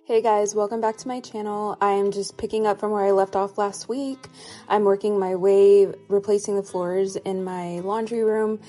Hey guys, welcome back to my channel. I'm just picking up from where I left off last week. I'm working my way replacing the floors in my laundry room.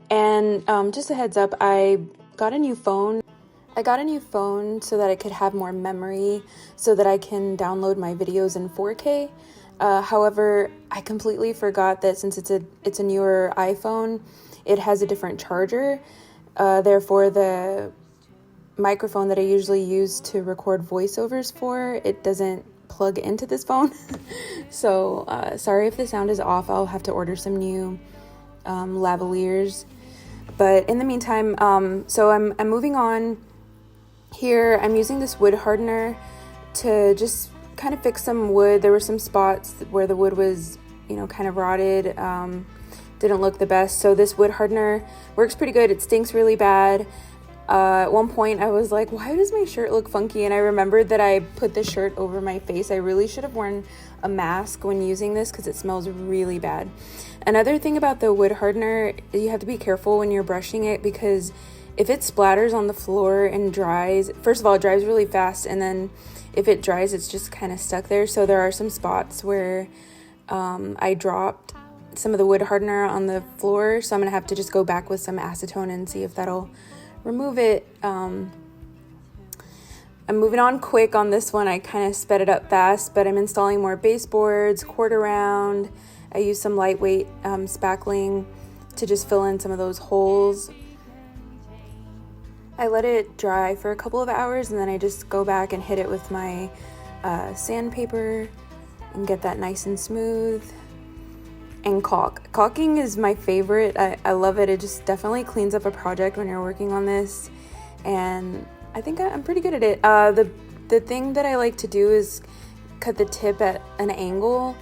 And just a heads up, I got a new phone. So that I could have more memory so that I can download my videos in 4K. However, I completely forgot that since it's a newer iPhone, it has a different charger. Therefore, the microphone that I usually use to record voiceovers for, it doesn't plug into this phone. So sorry if the sound is off. I'll have to order some new lavaliers. But in the meantime, so I'm moving on here. I'm using this wood hardener to just kind of fix some wood. There were some spots where the wood was, kind of rotted, didn't look the best. So this wood hardener works pretty good. It stinks really bad. At one point I was like, why does my shirt look funky? And I remembered that I put the shirt over my face. I really should have worn a mask when using this because it smells really bad. Another thing about the wood hardener, you have to be careful when you're brushing it, because if it splatters on the floor and dries, first of all, it dries really fast, and then if it dries, it's just kind of stuck there. So there are some spots where I dropped some of the wood hardener on the floor, so I'm gonna have to just go back with some acetone and see if that'll remove it. I'm moving on quick on this one. I kind of sped it up fast, but I'm installing more baseboards, quarter round. I use some lightweight spackling to just fill in some of those holes. I let it dry for a couple of hours, and then I just go back and hit it with my sandpaper and get that nice and smooth. And caulking is my favorite. I love it. It just definitely cleans up a project when you're working on this, and I think I'm pretty good at it. The thing that I like to do is cut the tip at an angle.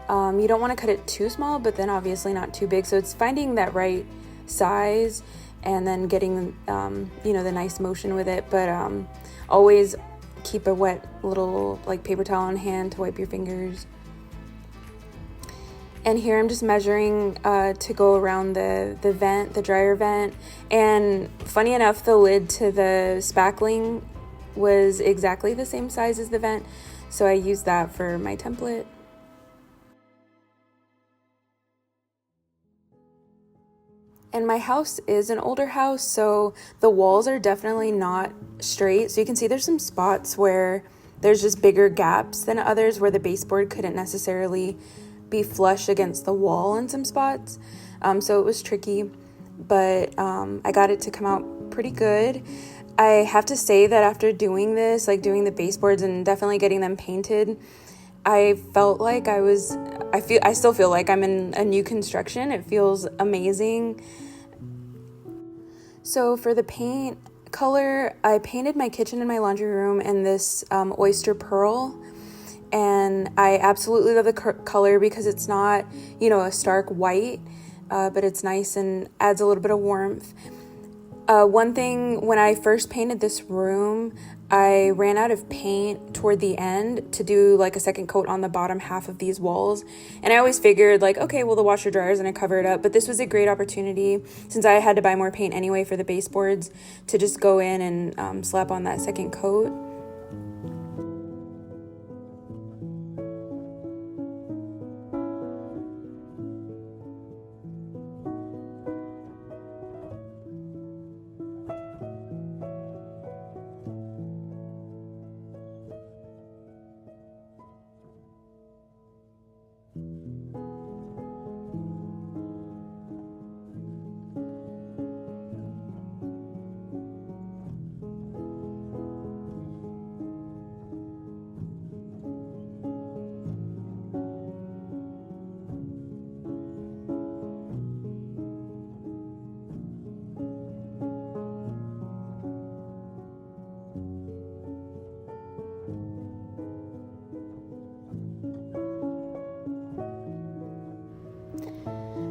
You don't want to cut it too small, but then obviously not too big. So it's finding that right size and then getting the nice motion with it. But always keep a wet little paper towel on hand to wipe your fingers. And here I'm just measuring to go around the vent, the dryer vent. And funny enough, the lid to the spackling was exactly the same size as the vent, so I used that for my template. And my house is an older house, so the walls are definitely not straight. So you can see there's some spots where there's just bigger gaps than others where the baseboard couldn't necessarily be flush against the wall in some spots. So it was tricky, but I got it to come out pretty good. I have to say that after doing this, doing the baseboards and definitely getting them painted, I felt like I still feel like I'm in a new construction. It feels amazing. So for the paint color, I painted my kitchen and my laundry room in this oyster pearl. And I absolutely love the color because it's not, a stark white, but it's nice and adds a little bit of warmth. One thing, when I first painted this room, I ran out of paint toward the end to do a second coat on the bottom half of these walls. And I always figured okay, well, the washer dryer is going to cover it up. But this was a great opportunity, since I had to buy more paint anyway for the baseboards, to just go in and slap on that second coat.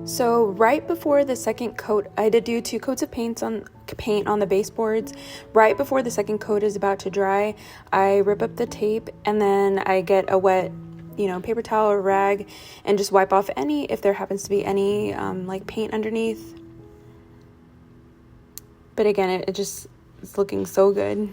So right before the second coat, I did do 2 coats of paint on the baseboards. Right before the second coat is about to dry, I rip up the tape, and then I get a wet, paper towel or rag, and just wipe off if there happens to be any paint underneath. But again, it just is looking so good.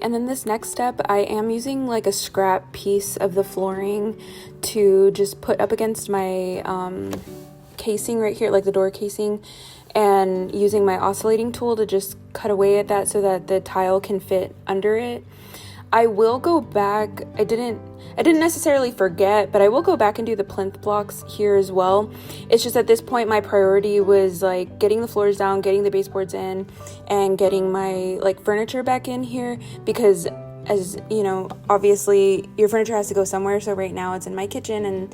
And then this next step, I am using like a scrap piece of the flooring to just put up against my casing right here, like the door casing, and using my oscillating tool to just cut away at that so that the tile can fit under it. I will go back. I didn't necessarily forget, but I will go back and do the plinth blocks here as well. It's just at this point my priority was like getting the floors down, getting the baseboards in, and getting my like furniture back in here, because as you know, obviously your furniture has to go somewhere. So right now it's in my kitchen and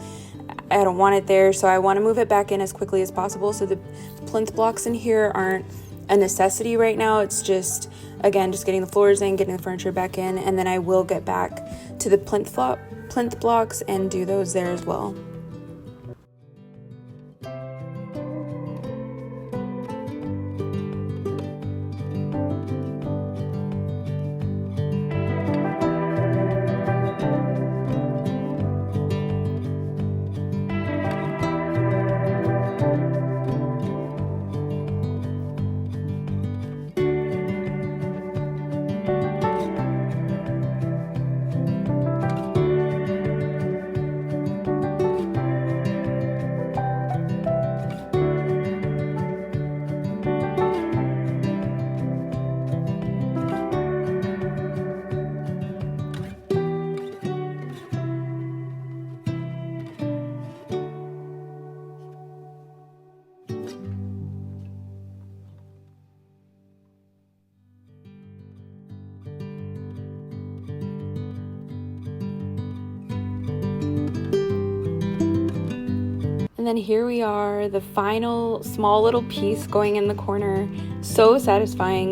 I don't want it there, so I want to move it back in as quickly as possible. So the plinth blocks in here aren't a necessity right now. It's just, again, just getting the floors in, getting the furniture back in, and then I will get back to the plinth blocks and do those there as well. And then here we are, the final small little piece going in the corner. So satisfying.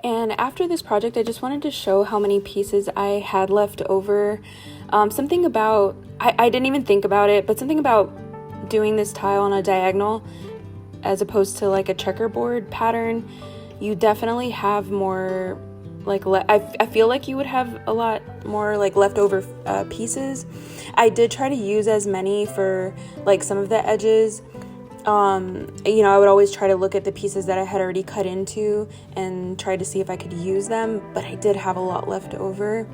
And after this project, I just wanted to show how many pieces I had left over. Something about, I didn't even think about it, but something about doing this tile on a diagonal as opposed to like a checkerboard pattern, you definitely have more, like, I feel like you would have a lot more like leftover pieces. I did try to use as many for like some of the edges. You know, I would always try to look at the pieces that I had already cut into and try to see if I could use them, but I did have a lot left over.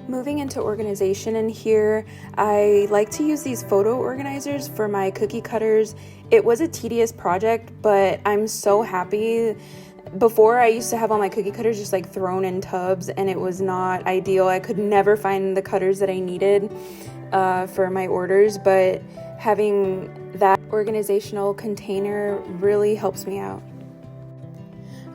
Moving into organization in here, I like to use these photo organizers for my cookie cutters. It was a tedious project, but I'm so happy. Before, I used to have all my cookie cutters just like thrown in tubs, and it was not ideal. I could never find the cutters that I needed for my orders, but having that organizational container really helps me out.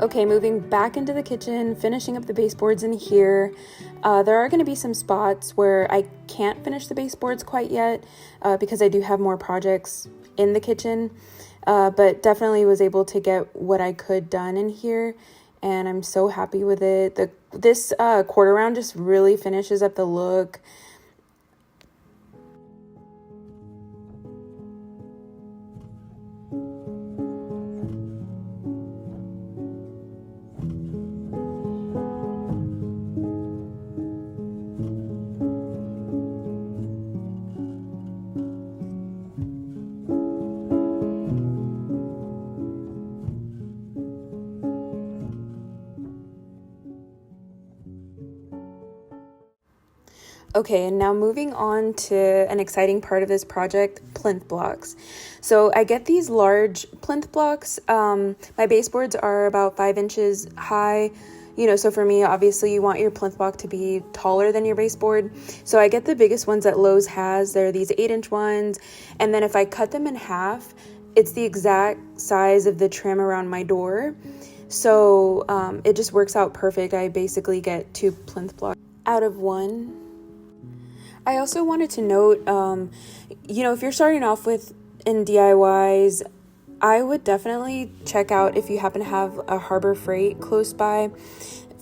Okay, moving back into the kitchen, finishing up the baseboards in here. There are going to be some spots where I can't finish the baseboards quite yet because I do have more projects in the kitchen, but definitely was able to get what I could done in here, and I'm so happy with it. This quarter round just really finishes up the look. Okay, and now moving on to an exciting part of this project, plinth blocks. So I get these large plinth blocks. My baseboards are about 5 inches high. So for me, obviously you want your plinth block to be taller than your baseboard. So I get the biggest ones that Lowe's has. They're these 8-inch ones. And then if I cut them in half, it's the exact size of the trim around my door. So it just works out perfect. I basically get 2 plinth blocks out of 1. I also wanted to note, if you're starting off in DIYs, I would definitely check out if you happen to have a Harbor Freight close by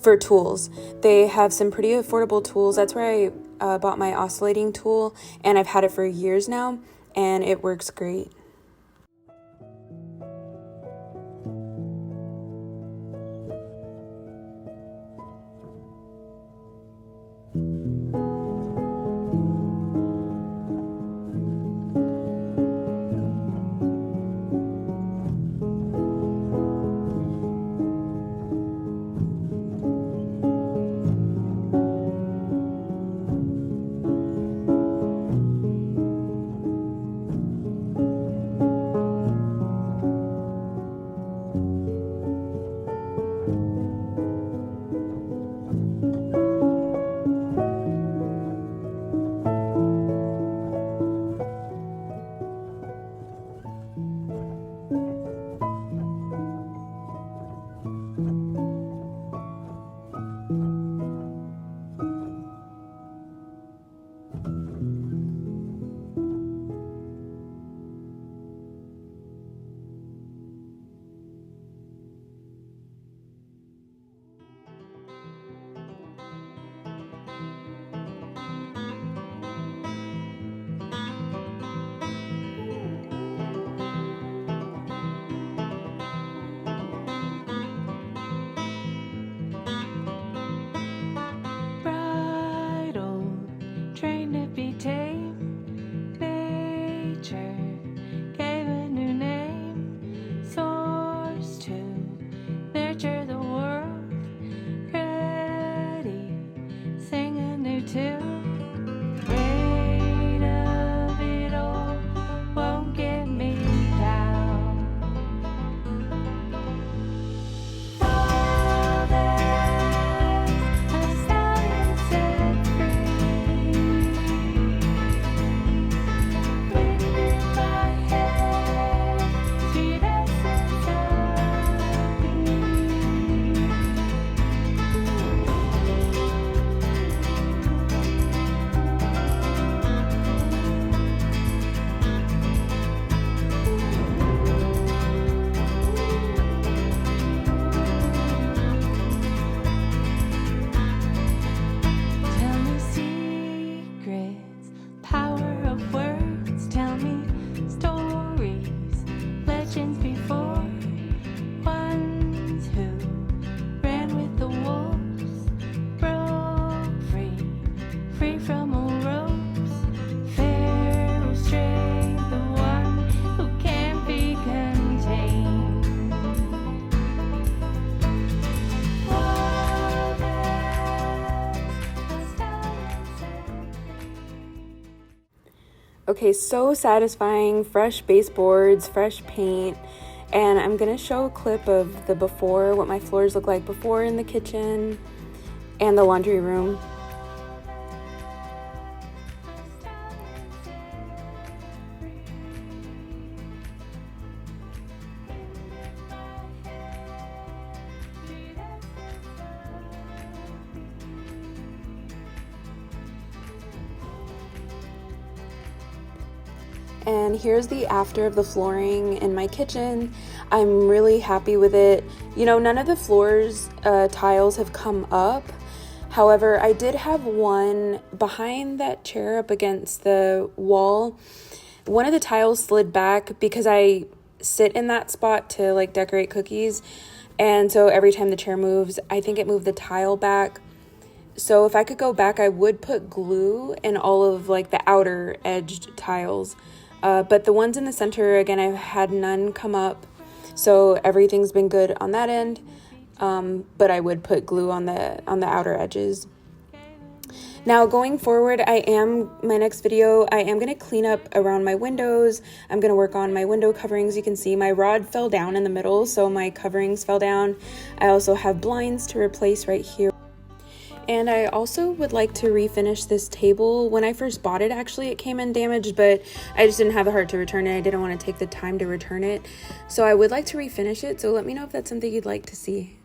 for tools. They have some pretty affordable tools. That's where I bought my oscillating tool, and I've had it for years now, and it works great. Okay, so satisfying, fresh baseboards, fresh paint, and I'm gonna show a clip of the before, what my floors look like before in the kitchen and the laundry room. And here's the after of the flooring in my kitchen. I'm really happy with it. None of the floors tiles have come up. However, I did have one behind that chair up against the wall. One of the tiles slid back because I sit in that spot to like decorate cookies. And so every time the chair moves, I think it moved the tile back. So if I could go back, I would put glue in all of like the outer edged tiles. But the ones in the center, again, I've had none come up, so everything's been good on that end. But I would put glue on the outer edges. Now going forward, my next video, I am going to clean up around my windows. I'm going to work on my window coverings. You can see my rod fell down in the middle, so my coverings fell down. I also have blinds to replace right here. And I also would like to refinish this table. When I first bought it, actually, it came in damaged, but I just didn't have the heart to return it. I didn't want to take the time to return it. So I would like to refinish it, so let me know if that's something you'd like to see.